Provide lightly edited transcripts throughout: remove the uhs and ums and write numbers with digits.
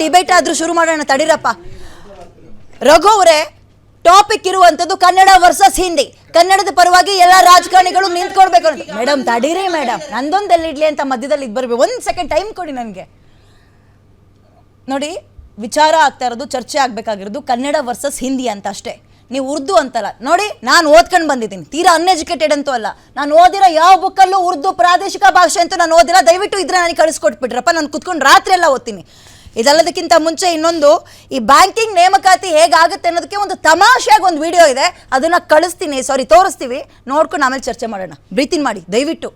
Debate ಆದ್ರೂ ಶುರು ಮಾಡೋಣ ತಡೀರಪ್ಪ. ರಘು ಅವರೇ, ಟಾಪಿಕ್ ಇರುವಂತದ್ದು ಕನ್ನಡ ವರ್ಸಸ್ ಹಿಂದಿ. ಕನ್ನಡದ ಪರವಾಗಿ ಎಲ್ಲ ರಾಜಕಾರಣಿಗಳು ನಿಂತ್ಕೊಡ್ಬೇಕು ಅಂತ. ಮೇಡಮ್ ತಡೀರಿ ಮೇಡಮ್, ನಂದೊಂದೆಲ್ಲ ಇಡ್ಲಿ ಅಂತ ಮಧ್ಯದಲ್ಲಿ ಇದು ಬರ್ಬೇಕು. 1 ಸೆಕೆಂಡ್ ಟೈಮ್ ಕೊಡಿ ನನಗೆ. ನೋಡಿ, ವಿಚಾರ ಆಗ್ತಾ ಇರೋದು, ಚರ್ಚೆ ಆಗ್ಬೇಕಾಗಿರೋದು ಕನ್ನಡ ವರ್ಸಸ್ ಹಿಂದಿ ಅಂತ ಅಷ್ಟೇ. ನೀವು ಉರ್ದು ಅಂತಲ್ಲ. ನೋಡಿ, ನಾನು ಓದ್ಕೊಂಡು ಬಂದಿದ್ದೀನಿ, ತೀರಾ ಅನ್ಎಜುಕೇಟೆಡ್ ಅಂತೂ ಅಲ್ಲ. ನಾನು ಓದಿರೋ ಯಾವ ಬುಕ್ಕಲ್ಲೂ ಉರ್ದು ಪ್ರಾದೇಶಿಕ ಭಾಷೆ ಅಂತೂ ನಾನು ಓದಿಲ್ಲ. ದಯವಿಟ್ಟು ಇದ್ರೆ ನನಗೆ ಕಳಿಸ್ಕೊಟ್ಬಿಟ್ರಪ್ಪ, ನಾನು ಕುತ್ಕೊಂಡು ರಾತ್ರಿ ಎಲ್ಲ ಓದ್ತೀನಿ. ಇದೆಲ್ಲದಕ್ಕಿಂತ ಮುಂಚೆ ಇನ್ನೊಂದು, ಈ ಬ್ಯಾಂಕಿಂಗ್ ನೇಮಕಾತಿ ಹೇಗಾಗುತ್ತೆ ಅನ್ನೋದಕ್ಕೆ ಒಂದು ತಮಾಷೆಯಾಗಿ ಒಂದು ವಿಡಿಯೋ ಇದೆ, ಅದನ್ನ ಕಳಿಸ್ತೀನಿ, ತೋರಿಸ್ತೀವಿ, ನೋಡ್ಕೊಂಡು ಆಮೇಲೆ ಚರ್ಚೆ ಮಾಡೋಣ. ಬ್ರೀತಿಂಗ್ ಮಾಡಿ ದಯವಿಟ್ಟು.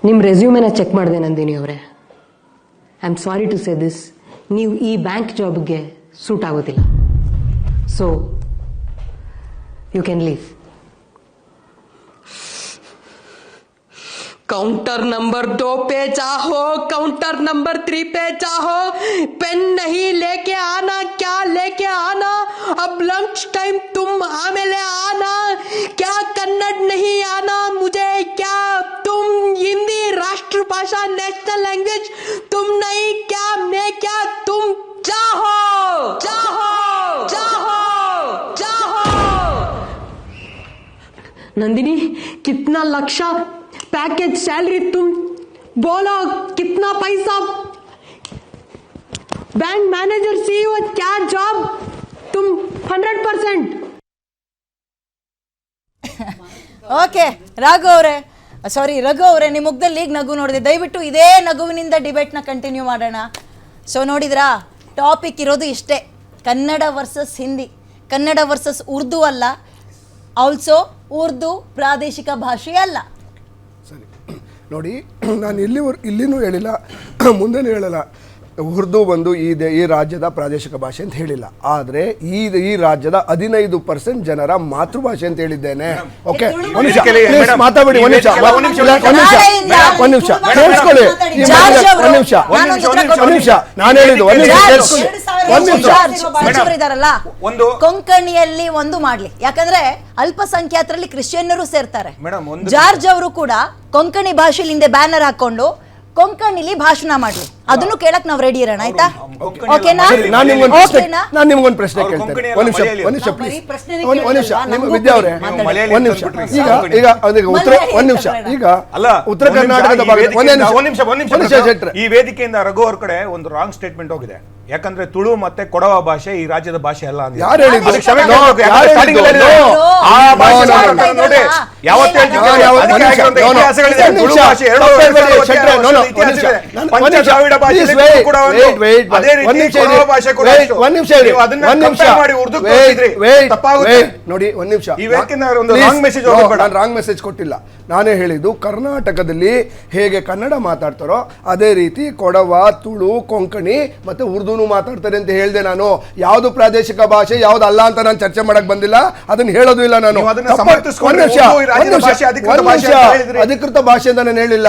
ನಿಮ್ಮ ರೆಸ್ಯೂಮೆನ ಚೆಕ್ ಮಾಡಿದೆ ನಂದಿನಿ ಅವರೇ. I am sorry to say this, ನೀವು ಈ ಬ್ಯಾಂಕ್ ಜಾಬ್ಗೆ ಸೂಟ್ ಆಗೋದಿಲ್ಲ. So you can leave. Counter number 2 पे चाहो, काउंटर नंबर 3 पे चाहो, पेन नहीं लेके आना, क्या लेके आना, अब लंच टाइम तुम आमेले आना, क्या कन्नड़ नहीं आना मुझे, क्या तुम हिंदी राष्ट्रभाषा नेशनल लैंग्वेज तुम नहीं, क्या मैं क्या तुम चाहो चाहो चाहो चाहो. नंदिनी, कितना लक्ष्य पैकेज सैलरी तुम बोलो, कितना पैसा, बैंक मैनेजर सीईओ क्या जॉब, तुम 100%. ಓಕೆ ರಘು ಅವರೇ, ನಿಮ್ಮ ಮುಖದಲ್ಲಿ ಈಗ ನಗು ನೋಡಿದೆ. ದಯವಿಟ್ಟು ಇದೇ ನಗುವಿನಿಂದ ಡಿಬೇಟ್ನ ಕಂಟಿನ್ಯೂ ಮಾಡೋಣ. ಸೊ ನೋಡಿದ್ರಾ, ಟಾಪಿಕ್ ಇರೋದು ಇಷ್ಟೇ, ಕನ್ನಡ ವರ್ಸಸ್ ಹಿಂದಿ, ಕನ್ನಡ ವರ್ಸಸ್ ಉರ್ದು ಅಲ್ಲ, ಆಲ್ಸೋ ಉರ್ದು ಪ್ರಾದೇಶಿಕ ಭಾಷೆ ಅಲ್ಲ. ಸರಿ ನೋಡಿ, ನಾನು ಇಲ್ಲಿನೂ ಹೇಳಿಲ್ಲ, ಮುಂದೆನೂ ಹೇಳಲ್ಲ, ಉರ್ದು ಬಂದು ಈ ರಾಜ್ಯದ ಪ್ರಾದೇಶಿಕ ಭಾಷೆ ಅಂತ ಹೇಳಿಲ್ಲ. ಆದರೆ ಈ ರಾಜ್ಯದ 15% ಜನರ ಮಾತೃಭಾಷೆ ಅಂತ ಹೇಳಿದ್ದೇನೆ. ಓಕೆ, ಮಾತಾಡಿ, ಒಂದು ನಿಮಿಷ ನಾನು ಹೇಳಿದ್ದು, ಕೊಂಕಣಿಯಲ್ಲಿ ಒಂದು ಮಾಡ್ಲಿ, ಯಾಕಂದ್ರೆ ಅಲ್ಪಸಂಖ್ಯಾತರಲ್ಲಿ ಕ್ರಿಶ್ಚಿಯನ್ನರು ಸೇರ್ತಾರೆ. ಜಾರ್ಜ್ ಅವರು ಕೂಡ ಕೊಂಕಣಿ ಭಾಷೆಯಲ್ಲಿ ಹಿಂದೆ ಬ್ಯಾನರ್ ಹಾಕೊಂಡು ಕೊಂಕಣಿಲಿ ಭಾಷಣ ಮಾಡ್ಲಿ, ಅದನ್ನು ಕೇಳಕ್ ನಾವು ರೆಡಿ ಇರೋಣ. ಆಯ್ತಾ? ಓಕೆನಾ? ನಾನು ನಿಮ್ಗೊಂದು ಪ್ರಶ್ನೆ ಕೇಳ್ತೇನೆ. ಒಂದು ನಿಮಿಷ. ಈಗ ಉತ್ತರ ಕರ್ನಾಟಕದ ಈ ವೇದಿಕೆಯಿಂದ ರಘು ಅವ್ರ ಕಡೆ ಒಂದು ರಾಂಗ್ ಸ್ಟೇಟ್ಮೆಂಟ್ ಹೋಗಿದೆ. ಯಾಕಂದ್ರೆ ತುಳು ಮತ್ತೆ ಕೊಡವ ಭಾಷೆ ಈ ರಾಜ್ಯದ ಭಾಷೆ ಅಲ್ಲ ಅಂತ. ನೋಡಿ, ಒಂದ್ ನಿಮಿಷ, ರಾಂಗ್ ಮೆಸೇಜ್ ಕೊಟ್ಟಿಲ್ಲ. ನಾನೇ ಹೇಳಿದ್ದು, ಕರ್ನಾಟಕದಲ್ಲಿ ಹೇಗೆ ಕನ್ನಡ ಮಾತಾಡ್ತಾರೋ ಅದೇ ರೀತಿ ಕೊಡವ, ತುಳು, ಕೊಂಕಣಿ ಮತ್ತೆ ಉರ್ದುನು ಮಾತಾಡ್ತಾರೆ ಅಂತ ಹೇಳಿದೆ. ನಾನು ಯಾವ್ದು ಪ್ರಾದೇಶಿಕ ಭಾಷೆ ಯಾವ್ದು ಅಲ್ಲ ಅಂತ ನಾನು ಚರ್ಚೆ ಮಾಡಕ್ ಬಂದಿಲ್ಲ, ಅದನ್ನ ಹೇಳೋದು ಇಲ್ಲ ನಾನು. ಅಧಿಕೃತ ಭಾಷೆ ಅಂತ ನಾನು ಹೇಳಿಲ್ಲ.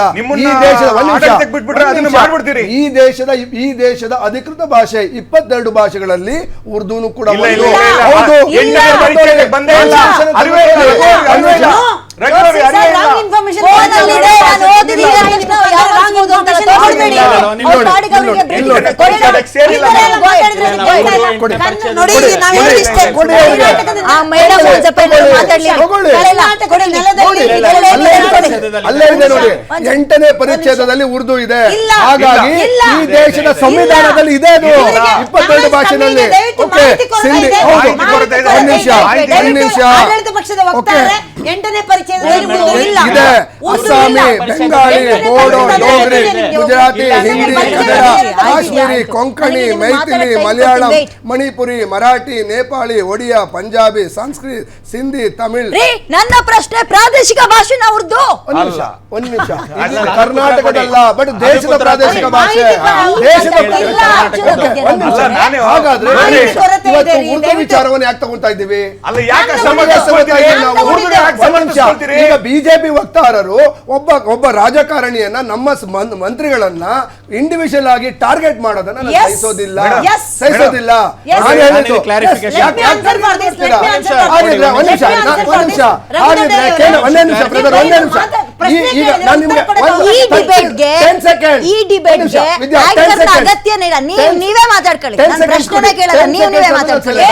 ಈ ದೇಶದ ಅಧಿಕೃತ ಭಾಷೆ 22 ಭಾಷೆಗಳಲ್ಲಿ ಉರ್ದುನು ಕೂಡ ಅಲ್ಲೇ ಇದೆ ನೋಡಿ, 8ನೇ ಪರಿಚ್ಛೇದದಲ್ಲಿ ಉರ್ದು ಇದೆ. ಹಾಗಾಗಿ ಈ ದೇಶದ ಸಂವಿಧಾನದಲ್ಲಿ ಇದೆ ಅದು 22 ಭಾಷೆನಲ್ಲಿ. ಓಕೆ, ಸಿಂಧಿ, ಹೌದು, ಒಂದ್ ನಿಮಿಷ. ಇದೆ ಅಸ್ಸಾಮಿ, ಬೆಂಗಾಳಿ, ಬೋಡೋ, ಡೋಗ್ರಿ, ಗುಜರಾತಿ, ಹಿಂದಿ, ಕನ್ನಡ, ಕಾಶ್ಮೀರಿ, ಕೊಂಕಣಿ, ಮೈಥಿಲಿ, ಮಲಯಾಳಂ, ಮಣಿಪುರಿ, ಮರಾಠಿ, ನೇಪಾಳಿ, ಒಡಿಯಾ, ಪಂಜಾಬಿ, ಸಂಸ್ಕೃತ್, ಸಿಂಧಿ, ತಮಿಳ್. ನನ್ನ ಪ್ರಶ್ನೆ ಪ್ರಾದೇಶಿಕ ಭಾಷೆ ಉರ್ದು. ಒಂದ್ ನಿಮಿಷ, ಕರ್ನಾಟಕದಲ್ಲ, ಬಟ್ ದೇಶದ ಪ್ರಾದೇಶಿಕ ಭಾಷೆ. ಹಾಗಾದ್ರೆ ಇವತ್ತು ಉರ್ದು ವಿಚಾರವನ್ನು ಯಾಕೆ ತಗೊಳ್ತಾ ಇದ್ದೀವಿ? ಈಗ ಬಿಜೆಪಿ ವಕ್ತಾರರು ಒಬ್ಬ ರಾಜಕಾರಣಿಯನ್ನ, ನಮ್ಮ ಮಂತ್ರಿಗಳನ್ನ ಇಂಡಿವಿಜುವಲ್ ಆಗಿ ಟಾರ್ಗೆಟ್ ಮಾಡೋದನ್ನ ನಾನು ಸಹಿಸೋದಿಲ್ಲ. ನಾನು ಹೇಳಿದ್ದು ಒಂದೇ ನಿಮಿಷ, ಈಗ ನಾನು ನಿಮ್ಗೆ ಈ ಡಿಬೇಟ್ಗೆ ಆಂಕರ್ನ ಅಗತ್ಯನೇ ಇಲ್ಲ. ನೀವೇ ಮಾತಾಡ್ಕೊಳ್ಳಿ, ನಾನು ಪ್ರಶ್ನೆನೇ ಕೇಳಲ್ಲ, ನೀವೇ ಮಾತಾಡ್ಕೊಳ್ಳಿ.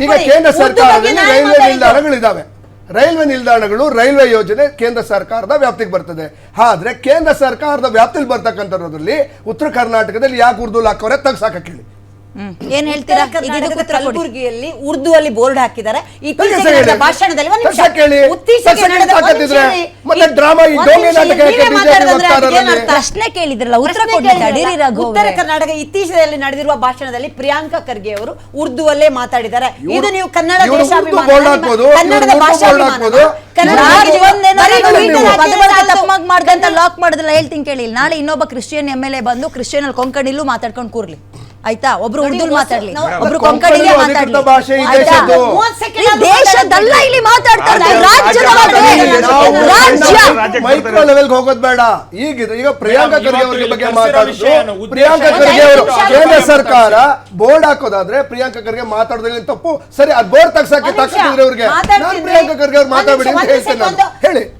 ಈಗ ಕೇಂದ್ರ ಸರ್ಕಾರದಲ್ಲಿ ರೈಲ್ವೆ ನಿಲ್ದಾಣಗಳಿದ್ದಾವೆ. ರೈಲ್ವೆ ನಿಲ್ದಾಣಗಳು ರೈಲ್ವೆ ಯೋಜನೆ ಕೇಂದ್ರ ಸರ್ಕಾರದ ವ್ಯಾಪ್ತಿಗೆ ಬರ್ತದೆ. ಆದ್ರೆ ಕೇಂದ್ರ ಸರ್ಕಾರದ ವ್ಯಾಪ್ತಿಲಿ ಬರ್ತಕ್ಕಂಥದ್ರಲ್ಲಿ ಉತ್ತರ ಕರ್ನಾಟಕದಲ್ಲಿ ಯಾಕೆ ಉರ್ದು ಹಾಕೋರೆ ತೆಗ್ಸಾಕ ಕೇಳಿ. ಏನ್ ಹೇಳ್ತೀರಾ? ಈಗ ಇದಕ್ಕೆ ಉತ್ತರ ಕೊಡಿ. ಕಲಬುರಗಿಯಲ್ಲಿ ಉರ್ದು ಅಲ್ಲಿ ಬೋರ್ಡ್ ಹಾಕಿದ್ದಾರೆ. ತೆಗ್ಸಾಕ ಹೇಳಿ. ಭಾಷಣದಲ್ಲಿ ಒಂದು ನಿಮಿಷ. ತೆಗ್ಸಾಕ ಹೇಳಿ. ಇತ್ತೀಚೆಗೆ ನಡೆದ ಒಂದು ತಾಕತ್ತಿದ್ರೆ ನಿಮಿಷ ಮತ್ತೆ ಡ್ರಾಮಾ ಈ ಡೋಂಗಿ ನಾಟಕ ಯಾಕೆ ನೀವೇ ಬಿಜೆಪಿ ಮಾತಾಡಿದ್ರೆ ವಕ್ತಾರರಲ್ಲಿ ಅದಕ್ಕೇನರ್ಥ? ಪ್ರಶ್ನೆ ಕೇಳಿದ್ರಲ್ಲ, ಉತ್ತರ ಪ್ರಶ್ನೆ ಕೊಡಿ. ಕೇಳಿದ್ರಲ್ಲ. ತಡೀರಿ ರಘು ಉತ್ತರ ಅವರೇ. ಕರ್ನಾಟಕ ಇತ್ತೀಚೆಗೆ ನಡೆದಿರುವ ಭಾಷಣದಲ್ಲಿ ಪ್ರಿಯಾಂಕಾ ಖರ್ಗೆ ಅವರು ಉರ್ದು ಅಲ್ಲೇ ಮಾತಾಡಿದ್ದಾರೆ. ಇದು ನೀವು ಕನ್ನಡ ಇವರು ದೇಶಾಭಿಮಾನ, ಉರ್ದು ಬೋರ್ಡ್ ಹಾಕ್ಬೋದು, ಕನ್ನಡದ ಇವರು ಉರ್ದು ಭಾಷಾಭಿಮಾನ, ಬೋರ್ಡ್ ಹಾಕ್ಬೋದು. ಕನ್ನಡ ನಾಳೆ ಒಂದೇನೋ ಬರೀ ನಾನು ಟ್ವೀಟ್ ಹಾಕಿ ಪದಬಳಕೆ ಸಾಕು. ತಪ್ಪಾಗಿ ಮಾಡ್ದಂತ ಲಾಕ್ ಮಾಡೋದಿಲ್ಲ. ಹೇಳ್ತೀನಿ ಕೇಳಿ, ನಾಳೆ ಇನ್ನೊಬ್ಬ ಕ್ರಿಶ್ಚಿಯನ್ MLA ಬಂದು ಕ್ರಿಶ್ಚಿಯನ್ ಅಲ್ಲಿ ಕೊಂಕಣಿಲೂ ಮಾತಾಡ್ಕೊಂಡು ಕೂರ್ಲಿ, ಆಯ್ತಾ? ಒಬ್ರು ಉರ್ದು ಮಾತಾಡ್ಲಿ, ಒಬ್ರು ಕೊಂಕಣಿಗೆ ಮಾತಾಡ್ಲಿ, ಅಧಿಕೃತ ಭಾಷೆ ಈ ಆಯ್ತಾ? ದೇಶದ್ದು. 30 ಸೆಕೆಂಡ್ ಈ ದೇಶದಲ್ಲ, ಇಲ್ಲಿ ಮಾತಾಡ್ತಾ ಇರೋದು ರಾಜ್ಯದ ಬಗ್ಗೆ. ರಾಜ್ಯ ಮೈಕ್ರೋ ಲೆವೆಲ್ಗೆ ಹೋಗೋದು ಬೇಡ. ಈಗ ಪ್ರಿಯಾಂಕಾ ಖರ್ಗೆ ಅವರ ಬಗ್ಗೆ ಮಾತಾಡೋದು. ಪ್ರಿಯಾಂಕಾ ಖರ್ಗೆ ಅವರು ಕೇಂದ್ರ ಸರ್ಕಾರ ಬೋರ್ಡ್ ಹಾಕೋದಾದ್ರೆ ಪ್ರಿಯಾಂಕಾ ಖರ್ಗೆ ಮಾತಾಡೋದ್ರಲ್ಲಿ ತಪ್ಪು. ಸರಿ, ಅದು ಬೋರ್ಡ್ ತಗ್ಸಕ್ಕೆ ತಾಕತ್ತಿದ್ರೆ ಅವ್ರಿಗೆ, ನಾನು ಪ್ರಿಯಾಂಕಾ ಖರ್ಗೆ ಅವ್ರು ಮಾತಾಡಬೇಡಿ ಅಂತ ಹೇಳ್ತೇನೆ ನಾನು. ಹೇಳಿ.